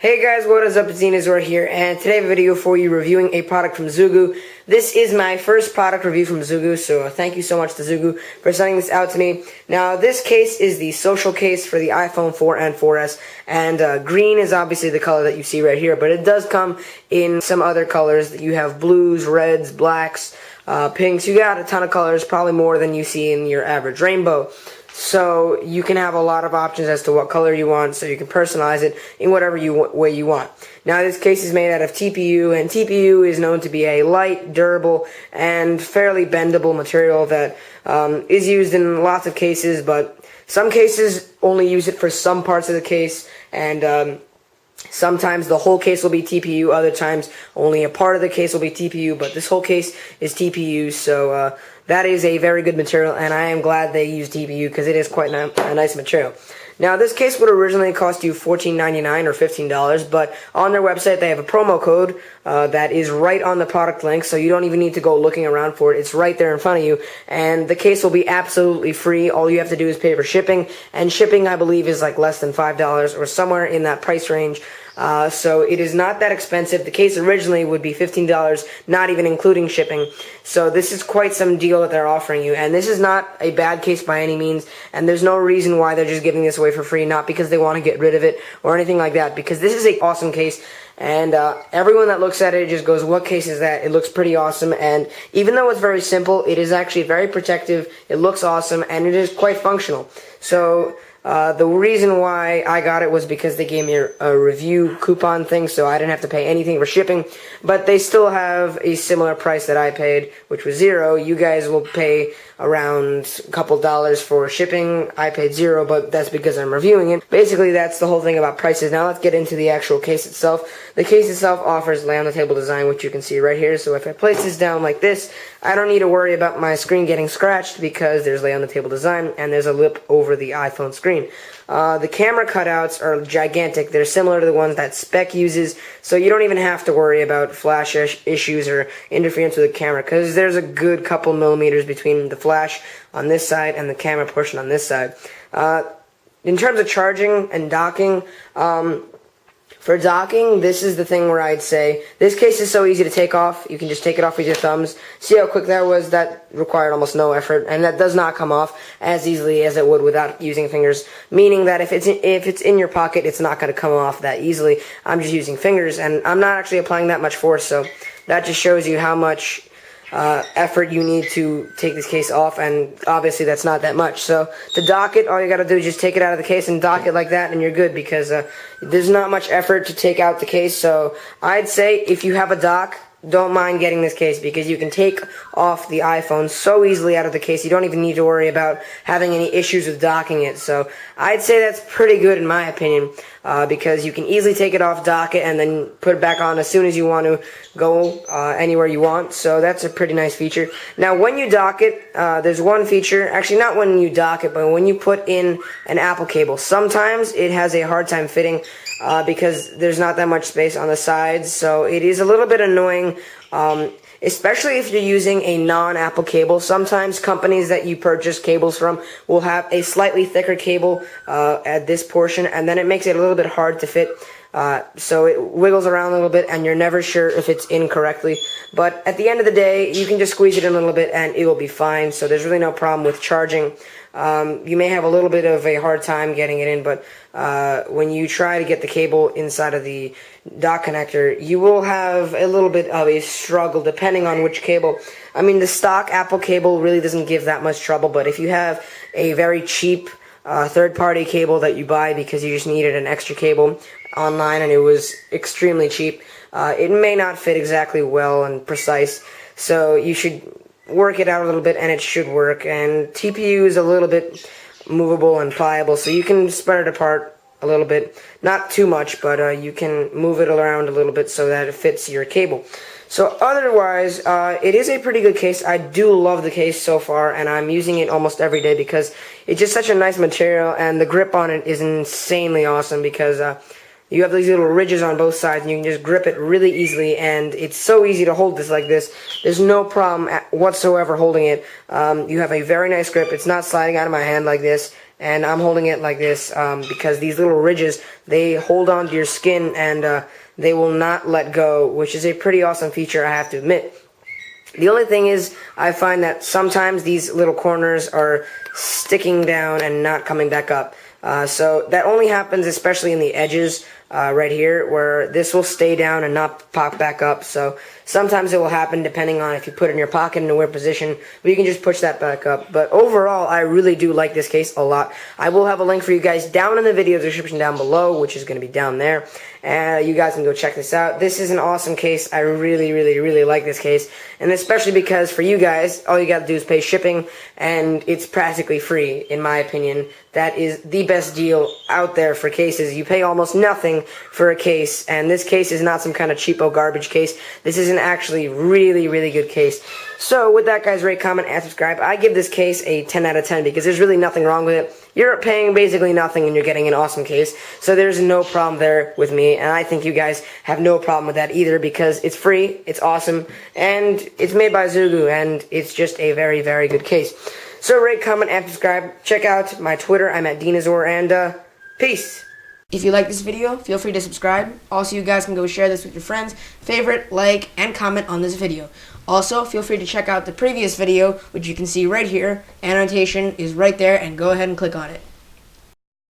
Hey guys, what is up? It's Zinazor here, and today I have a video for you reviewing a product from ZooGue. This is my first product review from ZooGue, so thank you so much to ZooGue for sending this out to me. Now, this case is the social case for the iPhone 4 and 4S, and green is obviously the color that you see right here, but it does come in some other colors. You have blues, reds, blacks, pinks. You got a ton of colors, probably more than you see in your average rainbow. So you can have a lot of options as to what color you want, so you can personalize it in whatever way you want. Now, this case is made out of TPU, and TPU is known to be a light, durable, and fairly bendable material that is used in lots of cases, but some cases only use it for some parts of the case, and sometimes the whole case will be TPU, other times only a part of the case will be TPU, but this whole case is TPU, so that is a very good material, and I am glad they used TPU because it is quite a nice material. Now, this case would originally cost you $14.99 or $15, but on their website they have a promo code that is right on the product link, so you don't even need to go looking around for it. It's right there in front of you, and the case will be absolutely free. All you have to do is pay for shipping, and shipping, I believe, is like less than $5 or somewhere in that price range. So it is not that expensive. The case originally would be $15, not even including shipping. So this is quite some deal that they're offering you. And this is not a bad case by any means. And there's no reason why they're just giving this away for free, not because they want to get rid of it or anything like that, because this is an awesome case. And everyone that looks at it just goes, what case is that? It looks pretty awesome. And even though it's very simple, it is actually very protective. It looks awesome, and it is quite functional. So the reason why I got it was because they gave me a review coupon thing, so I didn't have to pay anything for shipping. But they still have a similar price that I paid, which was $0. You guys will pay around a couple dollars for shipping. I paid $0, but that's because I'm reviewing it. Basically, that's the whole thing about prices. Now let's get into the actual case itself. The case itself offers lay-on-the-table design, which you can see right here. So if I place this down like this, I don't need to worry about my screen getting scratched because there's lay-on-the-table design and there's a lip over the iPhone screen. The camera cutouts are gigantic. They're similar to the ones that Spec uses, so you don't even have to worry about flash issues or interference with the camera, because there's a good couple millimeters between the flash on this side and the camera portion on this side. In terms of charging and docking, for docking, this is the thing where I'd say this case is so easy to take off. You can just take it off with your thumbs. See how quick that was? That required almost no effort, and that does not come off as easily as it would without using fingers, meaning that if it's in your pocket, it's not going to come off that easily. I'm just using fingers, and I'm not actually applying that much force, so that just shows you how much effort you need to take this case off, and obviously that's not that much. So to dock it, all you gotta do is just take it out of the case and dock it like that, and you're good, because there's not much effort to take out the case. So I'd say if you have a dock, don't mind getting this case, because you can take off the iPhone so easily out of the case. You don't even need to worry about having any issues with docking it. So I'd say that's pretty good in my opinion, because you can easily take it off, dock it, and then put it back on as soon as you want to go anywhere you want. So that's a pretty nice feature. Now, when you dock it, there's one feature, actually not when you dock it, but when you put in an Apple cable. Sometimes it has a hard time fitting because there's not that much space on the sides, so it is a little bit annoying, especially if you're using a non-Apple cable. Sometimes companies that you purchase cables from will have a slightly thicker cable at this portion, and then it makes it a little bit hard to fit. So it wiggles around a little bit, and you're never sure if it's in correctly. But at the end of the day, you can just squeeze it in a little bit, and it will be fine. So there's really no problem with charging. You may have a little bit of a hard time getting it in, but when you try to get the cable inside of the dock connector, you will have a little bit of a struggle depending on which cable. I mean, the stock Apple cable really doesn't give that much trouble, but if you have a very cheap third-party cable that you buy because you just needed an extra cable online and it was extremely cheap, it may not fit exactly well and precise, so you should work it out a little bit, and it should work. And TPU is a little bit movable and pliable, so you can spread it apart a little bit, not too much, but you can move it around a little bit so that it fits your cable. So otherwise, it is a pretty good case. I do love the case so far, and I'm using it almost every day because it's just such a nice material, and the grip on it is insanely awesome because you have these little ridges on both sides, and you can just grip it really easily, and it's so easy to hold this like this. There's no problem whatsoever holding it. You have a very nice grip. It's not sliding out of my hand like this, and I'm holding it like this because these little ridges, they hold on to your skin and they will not let go, which is a pretty awesome feature, I have to admit. The only thing is, I find that sometimes these little corners are sticking down and not coming back up. So that only happens especially in the edges right here, where this will stay down and not pop back up. So sometimes it will happen depending on if you put it in your pocket in a weird position, but you can just push that back up. But overall, I really do like this case a lot. I will have a link for you guys down in the video description down below, which is going to be down there. And you guys can go check this out. This is an awesome case. I really, really, really like this case. And especially because for you guys, all you got to do is pay shipping, and it's practically free, in my opinion. That is the best deal out there for cases. You pay almost nothing for a case, and this case is not some kind of cheapo garbage case. This is an actually really, really good case. So with that, guys, rate, comment, and subscribe. I give this case a 10 out of 10 because there's really nothing wrong with it. You're paying basically nothing and you're getting an awesome case. So there's no problem there with me, and I think you guys have no problem with that either because it's free, it's awesome, and it's made by ZooGue, and it's just a very, very good case. So rate, comment, and subscribe. Check out my Twitter. I'm at Dinazor, and peace. If you like this video, feel free to subscribe. Also, you guys can go share this with your friends, favorite, like, and comment on this video. Also, feel free to check out the previous video, which you can see right here. Annotation is right there, and go ahead and click on it.